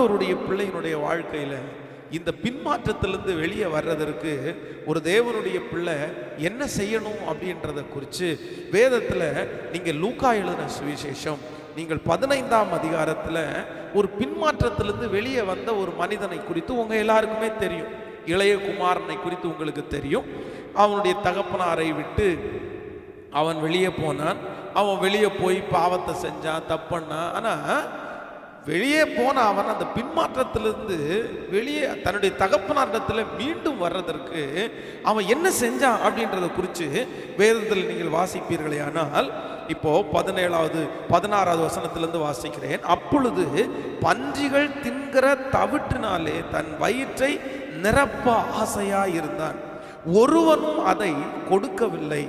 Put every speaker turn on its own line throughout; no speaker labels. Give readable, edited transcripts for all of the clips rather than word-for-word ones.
ஆண்டவருடைய பிள்ளையினுடைய வாழ்க்கையில இந்த பின்மாற்றத்திலிருந்து வெளியே வர்றதற்கு ஒரு தேவனுடைய பிள்ளை என்ன செய்யணும் அப்படின்றத குறித்து வேதத்தில் நீங்கள் லூக்கா எழுதின சுவிசேஷம் நீங்கள் 15ஆம் அதிகாரத்தில் ஒரு பின்மாற்றத்திலிருந்து வெளியே வந்த ஒரு மனிதனை குறித்து உங்கள் எல்லாருக்குமே தெரியும். இளைய குமாரனை குறித்து உங்களுக்கு தெரியும். அவனுடைய தகப்பனாரை விட்டு அவன் வெளியே போனான். அவன் வெளியே போய் பாவத்தை செஞ்சான், தப்பண்ணான். ஆனால் வெளியே போன அவன் அந்த பின்மாற்றத்திலிருந்து வெளியே தன்னுடைய தகப்பனாரிடத்தில் மீண்டும் வர்றதற்கு அவன் என்ன செஞ்சான் அப்படின்றத குறித்து வேதத்தில் நீங்கள் வாசிப்பீர்களே. ஆனால் இப்போ 16வது வசனத்திலிருந்து வாசிக்கிறேன். அப்பொழுது பன்றிகள் தின்கிற தவிட்டினாலே தன் வயிற்றை நிரப்ப ஆசையாயிருந்தான். ஒருவனும் அதை கொடுக்கவில்லை.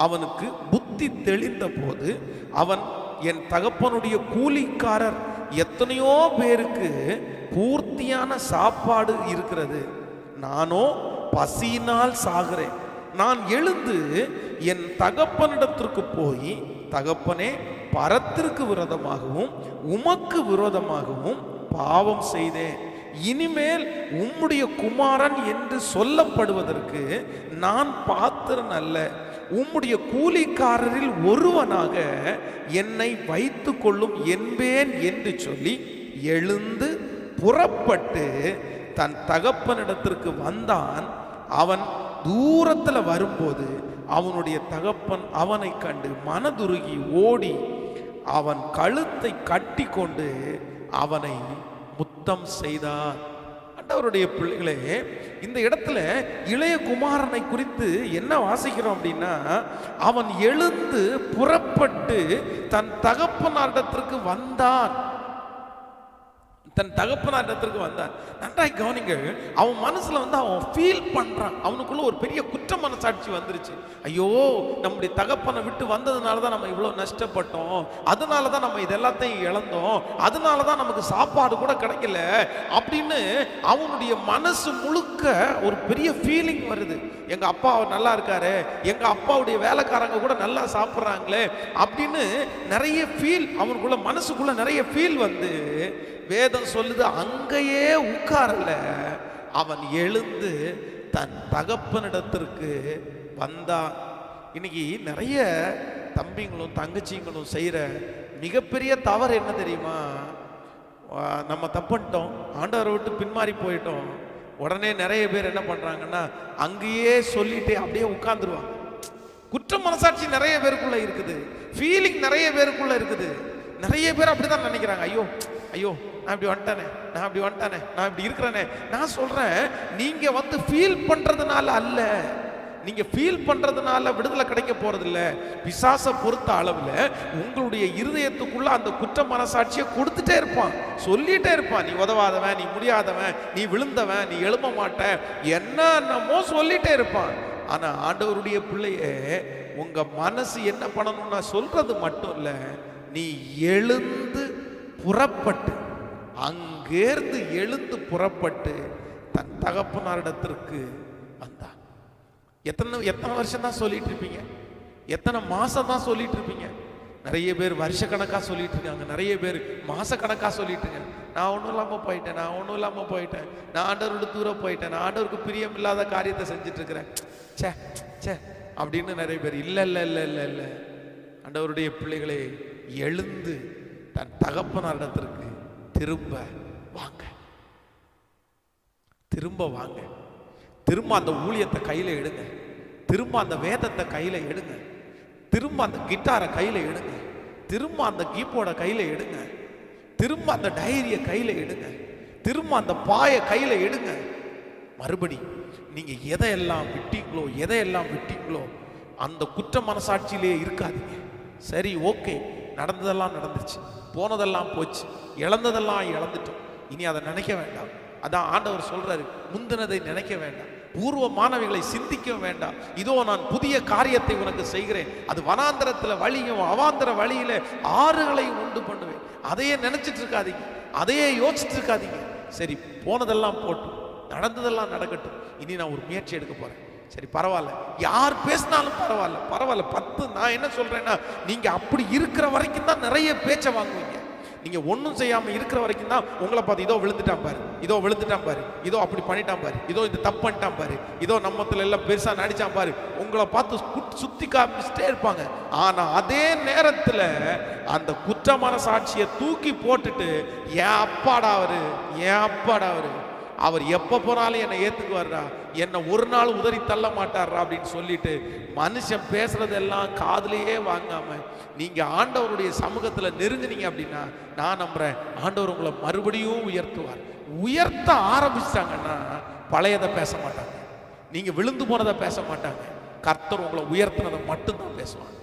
அவனுக்கு புத்தி தெளிந்த போது அவன், என் தகப்பனுடைய கூலிக்காரர் எத்தனையோ பேருக்கு பூர்த்தியான சாப்பாடு இருக்கிறது, நானோ பசியினால் சாகிறேன். நான் எழுந்து என் தகப்பனிடத்திற்கு போய், தகப்பனே, பரத்திற்கு விரோதமாகவும் உமக்கு விரோதமாகவும் பாவம் செய்தேன். இனிமேல் உம்முடைய குமாரன் என்று சொல்லப்படுவதற்கு நான் பாத்திரன் அல்ல. உம்முடைய கூலிக்காரரில் ஒருவனாக என்னை வைத்து கொள்ளும் என்பேன் என்று சொல்லி எழுந்து புறப்பட்டு தன் தகப்பனிடத்திற்கு வந்தான். அவன் தூரத்தில் வரும்போது அவனுடைய தகப்பன் அவனை கண்டு மனதுருகி ஓடி அவன் கழுத்தை கட்டி கொண்டு அவனை முத்தம் செய்தார். ஆண்டவருடைய பிள்ளைகளே, இந்த இடத்துல இளைய குமாரனை குறித்து என்ன வாசிக்கிறோம் அப்படின்னா, அவன் எழுந்து புறப்பட்டு தன் தகப்பனாரிடத்திற்கு வந்தான். தன் தகப்பனாரிடத்திற்கு வந்தான். நன்றாய் கவனிங்கள். அவன் மனசுல அவன் ஃபீல் பண்றான். அவனுக்குள்ள ஒரு பெரிய குற்ற மனசாட்சி வந்துருச்சு. ஐயோ, நம்முடைய தகப்பனை விட்டு வந்ததுனால தான் நம்ம இவ்வளவு நஷ்டப்பட்டோம், அதனால தான் நம்ம இதெல்லாத்தையும் இழந்தோம், அதனால தான் நமக்கு சாப்பாடு கூட கிடைக்கல அப்படின்னு அவனுடைய மனசு முழுக்க ஒரு பெரிய ஃபீலிங் வருது. எங்க அப்பா நல்லா இருக்காரு, எங்க அப்பாவுடைய வேலைக்காரங்க கூட நல்லா சாப்பிட்றாங்களே அப்படின்னு நிறைய ஃபீல் அவனுக்குள்ள, மனசுக்குள்ள நிறைய ஃபீல் வந்து வேதம் சொல்லுது, அங்கேயே உட்காரல, அவன் எழுந்து தன் தகப்பனிடத்திற்கு வந்தான். இன்னைக்கு நிறைய தம்பிங்களும் தங்கச்சிங்களும் செய்கிற மிகப்பெரிய தவறு என்ன தெரியுமா? நம்ம தப்பிட்டோம், ஆண்டவரை விட்டு பின்மாறி போயிட்டோம். உடனே நிறைய பேர் என்ன பண்றாங்கன்னா, அங்கேயே சொல்லிட்டு அப்படியே உட்கார்ந்துருவாங்க. குற்ற மனசாட்சி நிறைய பேருக்குள்ள இருக்குது, ஃபீலிங் நிறைய பேருக்குள்ள இருக்குது. நிறைய பேர் அப்படிதான் நினைக்கிறாங்க. ஐயோ ஐயோ, நான் இப்படி வந்துட்டானே, நான் இப்படி வந்துட்டானே, நான் இப்படி இருக்கிறேனே. நான் சொல்றேன், நீங்க ஃபீல் பண்றதுனால அல்ல, நீங்க ஃபீல் பண்றதுனால விடுதலை கிடைக்க போறது இல்ல. பிசாசை பொறுத்த அளவுல உங்களுடைய இருதயத்துக்குள்ள அந்த குற்ற மனசாட்சியை கொடுத்துட்டே இருப்பான், சொல்லிட்டே இருப்பான். நீ உதவாதவன், நீ முடியாதவன், நீ விழுந்தவன், நீ எழும்ப மாட்ட, என்னமோ சொல்லிட்டே இருப்பான். ஆனா ஆண்டவருடைய பிள்ளையே, உங்க மனசு என்ன பண்ணணும்னா சொல்றது மட்டும் இல்ல, நீ எழுந்து புறப்பட்டு, அங்கேருந்து எழுந்து புறப்பட்டு தன் தகப்பனாரிடத்திற்கு வந்தான். எத்தனை வருஷம் தான் சொல்லிட்டு இருப்பீங்க? எத்தனை மாசம் தான் சொல்லிட்டு இருப்பீங்க? நிறைய பேர் வருஷ கணக்கா சொல்லிட்டு இருக்காங்க, நிறைய பேர் மாச கணக்கா சொல்லிட்டு இருக்காங்க. நான் ஒன்றும் இல்லாமல் போயிட்டேன், நான் ஒன்றும் இல்லாமல் போயிட்டேன், நான் ஆண்டவரோட தூரம் போயிட்டேன், நான் ஆண்டவருக்கு பிரியம் இல்லாத காரியத்தை செஞ்சுட்டு இருக்கிறேன், சே சே அப்படின்னு நிறைய பேர். இல்லை இல்லை இல்லை இல்லை இல்லை, ஆண்டவருடைய பிள்ளைகளே, எழுந்து தன் தகப்பனாரிடத்திற்கு திரும்ப வாங்க, திரும்ப வாங்க, திரும்ப அந்த ஊழியத்தை கையில எடுங்க, திரும்ப அந்த வேதத்தை கையில எடுங்க, திரும்ப அந்த கிட்டாரை கையில எடுங்க, திரும்ப அந்த கீபோர்டை கையில எடுங்க, திரும்ப அந்த டைரியை கையில எடுங்க, திரும்ப அந்த பாயை கையில எடுங்க. மறுபடி நீங்க எதையெல்லாம் விட்டீங்களோ அந்த குற்ற மனசாட்சியிலே இருக்காதீங்க. சரி, ஓகே, நடந்ததெல்லாம் நடந்துச்சு, போனதெல்லாம் போச்சு, இழந்ததெல்லாம் இழந்துட்டோம், இனி அதை நினைக்க வேண்டாம். அதான் ஆண்டவர் சொல்றாரு, முந்தினதை நினைக்க வேண்டாம், பூர்வமானவைகளை சிந்திக்க வேண்டாம். இதோ நான் புதிய காரியத்தை உனக்கு செய்கிறேன், அது வனாந்தரத்தில் வழியும் அவாந்தர வழியில ஆறுகளையும் உண்டு பண்ணுவேன். அதையே நினைச்சிட்டு இருக்காதீங்க, அதையே யோசிச்சுட்டு இருக்காதீங்க. சரி, போனதெல்லாம் போட்டும், நடந்ததெல்லாம் நடக்கட்டும், இனி நான் ஒரு முயற்சி எடுக்க போறேன். சரி, பரவாயில்ல, யார் பேசினாலும் பரவாயில்ல 10. நான் என்ன சொல்றேன்னா, நீங்க அப்படி இருக்கிற வரைக்கும் தான் நிறைய பேச்சை வாங்குவீங்க. நீங்க ஒன்றும் செய்யாம இருக்கிற வரைக்கும் தான் உங்களை பார்த்து இதோ விழுந்துட்டான் பாரு, இதோ விழுந்துட்டான் பாரு, இதோ அப்படி பண்ணிட்டான் பாரு, இதோ இது தப்பு பண்ணிட்டான் பாரு, இதோ நம்மத்துல எல்லாம் பெருசா நடிச்சான் பாரு, உங்களை பார்த்து சுத்தி காமிச்சிட்டே இருப்பாங்க. ஆனா அதே நேரத்துல அந்த குற்றமான சாட்சியை தூக்கி போட்டுட்டு ஏன் அப்பாடா அவரு, ஏன் அப்பாடா அவரு, அவர் எப்ப போனாலும் என்னை ஏத்துக்குவார்ரா, என்னை ஒரு நாள் உதறி தள்ள மாட்டார்ரா அப்படின்னு சொல்லிட்டு மனுஷன் பேசுறதெல்லாம் காதுலயே வாங்காம நீங்க ஆண்டவருடைய சமூகத்துல நெருங்குனீங்க அப்படின்னா நான் நம்புறேன் ஆண்டவர் உங்களை மறுபடியும் உயர்த்துவார். உயர்த்த ஆரம்பிச்சிட்டாங்கன்னா பழையதை பேச மாட்டாங்க, நீங்க விழுந்து போனதை பேச மாட்டாங்க, கர்த்தர் உங்களை உயர்த்தினதை மட்டும்தான் பேசுவாங்க.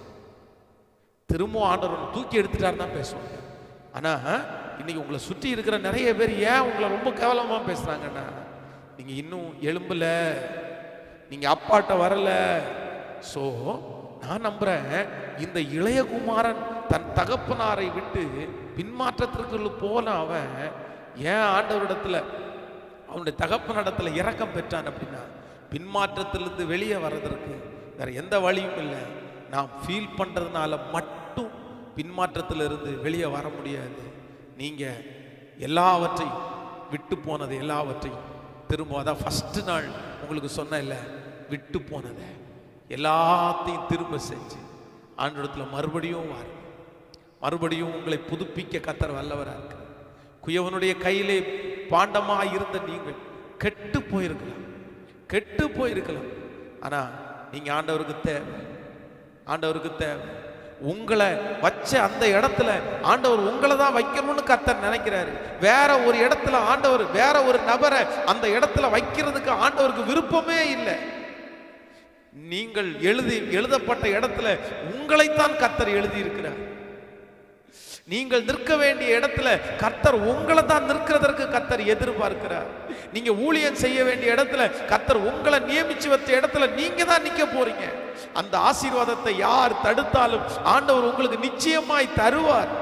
திரும்பவும் ஆண்டவர் தூக்கி எடுத்துட்டாருன்னு தான் பேசுவாங்க. ஆனா இன்னைக்கு உங்களை சுற்றி இருக்கிற நிறைய பேர் ஏன் உங்களை ரொம்ப கேவலமா பேசுறாங்கன்னா நீங்க இன்னும் எழும்பல, நீங்க அப்பாட்ட வரல. சோ நான் நம்புறேன் இந்த இளையகுமாரன் தன் தகப்பனாரை விட்டு பின்மாற்றத்திற்கு போன அவன் ஏன் ஆண்டவரிடத்துல அவனுடைய தகப்பனிடத்துல இரக்கம் பெற்றான் அப்படின்னா பின்மாற்றத்திலிருந்து வெளியே வர்றதற்கு வேற எந்த வழியும் இல்லை. நாம் ஃபீல் பண்றதுனால மட்டும் பின்மாற்றத்திலிருந்து வெளியே வர முடியாது. நீங்க எல்லாவற்றையும் விட்டு போனது எல்லாவற்றையும் திரும்ப, அதான் ஃபர்ஸ்ட் நாள் உங்களுக்கு சொன்ன இல்லை, விட்டு போனதை எல்லாத்தையும் திரும்ப செஞ்சு ஆண்டவரிடத்துல மறுபடியும் வாரு. மறுபடியும் உங்களை புதுப்பிக்க கர்த்தர் வல்லவராக இருக்கு. குயவனுடைய கையிலே பாண்டமாக இருந்த நீங்கள் கெட்டு போயிருக்கலாம், கெட்டு போயிருக்கலாம். ஆனா நீங்க ஆண்டவருக்கு தேவை, ஆண்டவருக்கு தேவை. உங்களை வச்ச அந்த இடத்துல ஆண்டவர் உங்களை தான் வைக்கணும்னு கர்த்தர் நினைக்கிறாரு. வேற ஒரு இடத்துல ஆண்டவர் வேற ஒரு நபரை அந்த இடத்துல வைக்கிறதுக்கு ஆண்டவருக்கு விருப்பமே இல்லை. நீங்கள் எழுதப்பட்ட இடத்துல உங்களைத்தான் கர்த்தர் எழுதி இருக்கிறார். நீங்கள் நிற்க வேண்டிய இடத்துல கர்த்தர் உங்களை தான் நிற்கிறதற்கு கர்த்தர் எதிர்பார்க்கிறார். நீங்க ஊழியம் செய்ய வேண்டிய இடத்துல கர்த்தர் உங்களை நியமிச்சு வச்ச இடத்துல நீங்க தான் நிக்க போறீங்க. அந்த ஆசீர்வாதத்தை யார் தடுத்தாலும் ஆண்டவர் உங்களுக்கு நிச்சயமாய் தருவார்,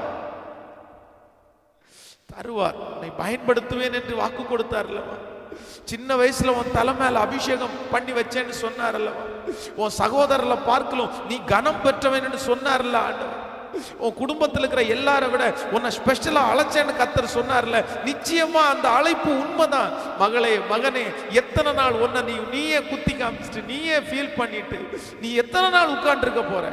தருவார். உன்னை பயன்படுத்துவேன் என்று வாக்கு கொடுத்தார் அல்லவா? சின்ன வயசுல உன் தலை மேல அபிஷேகம் பண்ணி வச்சேன்னு சொன்னார் அல்லவா? உன் சகோதரர்ல பார்க்கலாம் நீ கனம் பெற்றவன் என்று சொன்னார்ல ஆண்டவர். உன் குடும்பத்தில் இருக்கிற எல்லாரை விட உன்னை ஸ்பெஷலா அழைச்சேன்னு கர்த்தர் சொன்னார்ல. நிச்சயமா அந்த அழைப்பு உண்மைதான். மகளே மகனே, எத்தனை நாள் உன்னை நீயே குத்தி காமிச்சிட்டு நீயே ஃபீல் பண்ணிட்டு நீ எத்தனை நாள் உட்கார்ந்து இருக்க போற?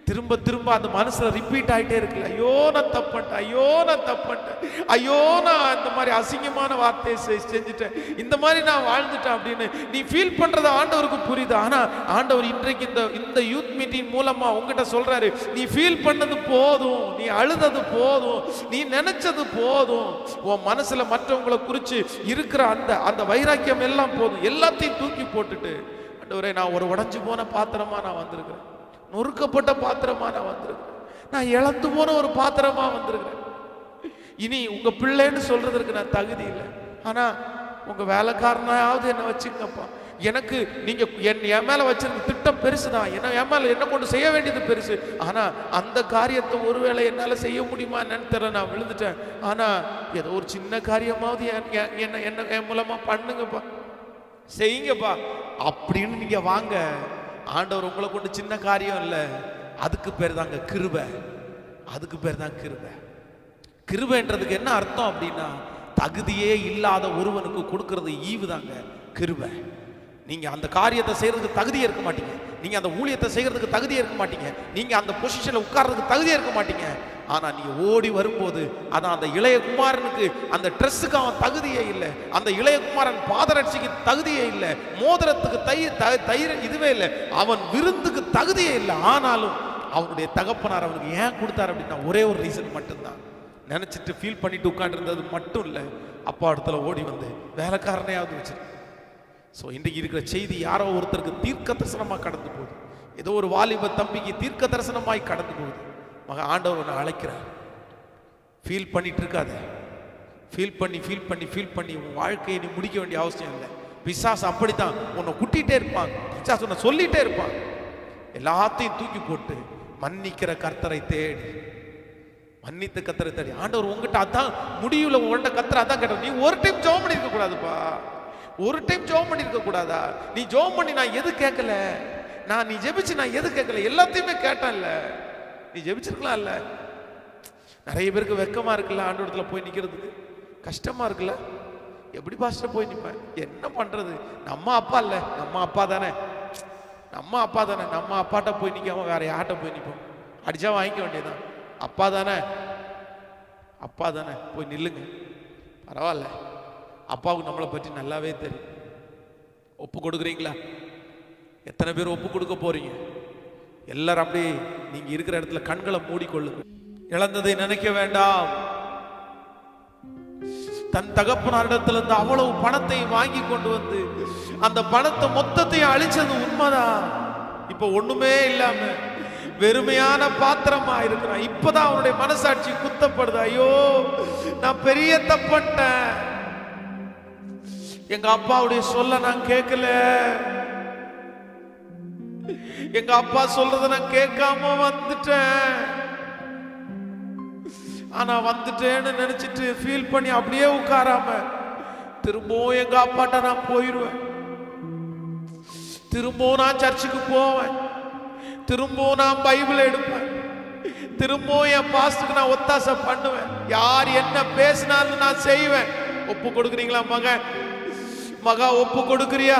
திரும்ப திரும்ப அந்த மனசுல ரிப்பீட் ஆயிட்டே இருக்குல்ல, ஐயோ நான் தப்பட்டேன், ஐயோ நான் தப்பட்டேன், ஐயோ நான் இந்த மாதிரி அசிங்கமான வார்த்தையை செஞ்சுட்டேன், இந்த மாதிரி நான் வாழ்ந்துட்டேன் அப்படின்னு நீ ஃபீல் பண்றது ஆண்டவருக்கு புரியுது. ஆனா ஆண்டவர் இன்றைக்கு இந்த யூத் மீட்டிங் மூலமா உங்ககிட்ட சொல்றாரு, நீ ஃபீல் பண்ணது போதும், நீ அழுதது போதும், நீ நினைச்சது போதும், உன் மனசுல மற்றவங்களை குறிச்சு இருக்கிற அந்த வைராக்கியம் எல்லாம் போதும். எல்லாத்தையும் தூக்கி போட்டுட்டு ஆண்டவரே நான் ஒரு உடைஞ்சு போன பாத்திரமா நான் வந்திருக்கிறேன், நொறுக்கப்பட்ட பாத்திரமா நான் வந்திருக்கிறேன், நான் இழந்து போன ஒரு பாத்திரமா வந்திருக்கிறேன். இனி உங்க பிள்ளைன்னு சொல்றதற்கு நான் தகுதி இல்லை. ஆனா உங்க வேலைக்காரனாவது என்ன வச்சுங்கப்பா. எனக்கு நீங்க என் மேல வச்சிருக்க திட்டம் பெருசுதான், என் மேல என்ன கொண்டு செய்ய வேண்டியது பெருசு. ஆனா அந்த காரியத்தை ஒருவேளை என்னால செய்ய முடியுமா என்னன்னு தெரியல, நான் விழுந்துட்டேன். ஆனா ஏதோ ஒரு சின்ன காரியமாவது என்ன என் மூலமா பண்ணுங்கப்பா, செய்யுங்கப்பா அப்படின்னு நீங்க வாங்க. ஆண்டவர் உங்களை கொண்டு சின்ன காரியம் இல்லை, அதுக்கு பேர் தாங்க கிருபை, அதுக்கு பேர் தான் கிருபை. கிருபைன்றதுக்கு என்ன அர்த்தம் அப்படின்னா தகுதியே இல்லாத ஒருவனுக்கு கொடுக்கறது ஈவு தாங்க கிருபை. நீங்க அந்த காரியத்தை செய்யறதுக்கு தகுதியே இருக்க மாட்டீங்க, நீங்க அந்த ஊழியத்தை செய்யறதுக்கு தகுதியே இருக்க மாட்டீங்க, நீங்க அந்த பொசிஷன்ல உட்கார்றதுக்கு தகுதியே இருக்க மாட்டீங்க. ஆனா நீங்க ஓடி வரும்போது அதான் அந்த இளையகுமாரனுக்கு அந்த ட்ரெஸ்ஸுக்கு அவன் தகுதியே இல்லை, அந்த இளையகுமாரன் பாதரட்சிக்கு தகுதியே இல்லை, மோதிரத்துக்கு தயிர் இதுவே இல்லை, அவன் விருந்துக்கு தகுதியே இல்லை. ஆனாலும் அவனுடைய தகப்பனார் அவனுக்கு ஏன் கொடுத்தார் அப்படின்னா ஒரே ஒரு ரீசன் மட்டும்தான். நினைச்சிட்டு ஃபீல் பண்ணிட்டு உட்கார்ந்துருந்தது மட்டும் இல்லை, அப்பா இடத்துல ஓடி வந்து வேலைக்காரனையாவது வச்சிருக்கு. ஸோ இன்றைக்கு இருக்கிற செய்தி யாரோ ஒருத்தருக்கு தீர்க்க தரிசனமாக கடந்து போகுது, ஏதோ ஒரு வாலிப தம்பிக்கு தீர்க்க தரிசனமாய் கடந்து போகுது. மக ஆண்டவர் உன்னை அழைக்கிறார். ஃபீல் பண்ணிட்டு இருக்காத, ஃபீல் பண்ணி உன் வாழ்க்கையை நீ முடிக்க வேண்டிய அவசியம் இல்லை. பிசாசு அப்படித்தான் உன்னை குட்டிகிட்டே இருப்பான், பிசாசு உன்னை சொல்லிட்டே இருப்பான். எல்லாத்தையும் தூக்கி போட்டு மன்னிக்கிற கர்த்தரை தேடி, மன்னித்த கர்த்தரை தேடி. ஆண்டவர் உங்ககிட்ட அதான் முடியல, உங்கள்கிட்ட கர்த்தர் அதான் கேட்டார், நீ ஒரு டைம் ஜெபம் பண்ணிருக்க கூடாதுப்பா, ஒரு டைம் ஜெபம் பண்ணிருக்க கூடாதா? நீ ஜெபம் பண்ணி நான் எது கேட்கல, நீ ஜெபிச்சு நான் எது கேட்கல, எல்லாத்தையுமே கேட்டேன் இல்ல, நீ ஜெபிச்சிருக்கலாம் இல்ல. நிறைய பேருக்கு வெக்கமா இருக்குல்ல, ஆண்டவரத்துல போய் நிக்கிறதுக்கு கஷ்டமா இருக்குல்ல. எப்படி பாஸ்டர் போய் நிற்பேன், என்ன பண்றது, நம்ம அப்பா இல்ல, நம்ம அப்பா தானே, நம்ம அப்பா தானே, நம்ம அப்பாட்ட போய் நிக்காம வேற யார்கிட்ட போய் நிற்போம், அடிச்சா வாங்கிக்க வேண்டியதுதான், அப்பா தானே, அப்பா தானே, போய் நில்லுங்க. பரவாயில்ல, அப்பாவுக்கு நம்மளை பற்றி நல்லாவே தெரியும். ஒப்பு கொடுக்குறீங்களா? எத்தனை பேர் ஒப்பு கொடுக்க போறீங்க? எல்லாரும் அப்படி நீங்க இருக்கிற இடத்துல கண்களை மூடிக்கொள்ளுங்க. இழந்ததை நினைக்க வேண்டாம். தன் தகப்பனாரிடத்திலிருந்து அவ்வளவு பணத்தை வாங்கி கொண்டு வந்து அந்த பணத்தை மொத்தத்தையும் அழிச்சது உண்மைதான். இப்ப ஒண்ணுமே இல்லாம வெறுமையான பாத்திரமா இருக்கிறான். இப்பதான் அவனுடைய மனசாட்சி குத்தப்படுது. ஐயோ, நான் பெரிய தப்பட்டேன், எங்க அப்பாவுடைய சொல்ல நான் கேட்கல, எங்க அப்பா சொல்றத நான் கேட்காம வந்துட்டேன். ஆனா வந்துட்டேன்னு நினைச்சிட்டு ஃபீல் பண்ணி அப்படியே உட்காராம திரும்பவும் எங்க அப்பாட்ட நான் போயிடுவேன், திரும்பவும் நான் சர்ச்சுக்கு போவேன், திரும்பவும் நான் பைபிள் எடுப்பேன், திரும்பவும் என் பாஸ்டருக்கு நான் ஒத்தாசை பண்ணுவேன், யார் என்ன பேசினாலும் நான் செய்வேன். ஒப்பு கொடுக்குறீங்களா மகன், மகா ஒப்பு கொடுக்குறியா?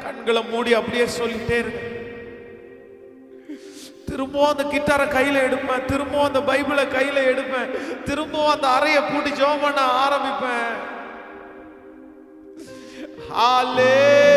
கண்களை மூடி அப்படியே சொல்லிட்டே இருக்கு. திரும்பவும் அந்த கிட்டாரை கையில எடுப்பேன், திரும்பவும் அந்த பைபிளை கையில எடுப்பேன், திரும்பவும் அந்த அறையை பூட்டி ஜெபம் பண்ண ஆரம்பிப்பேன். ஹalleluya.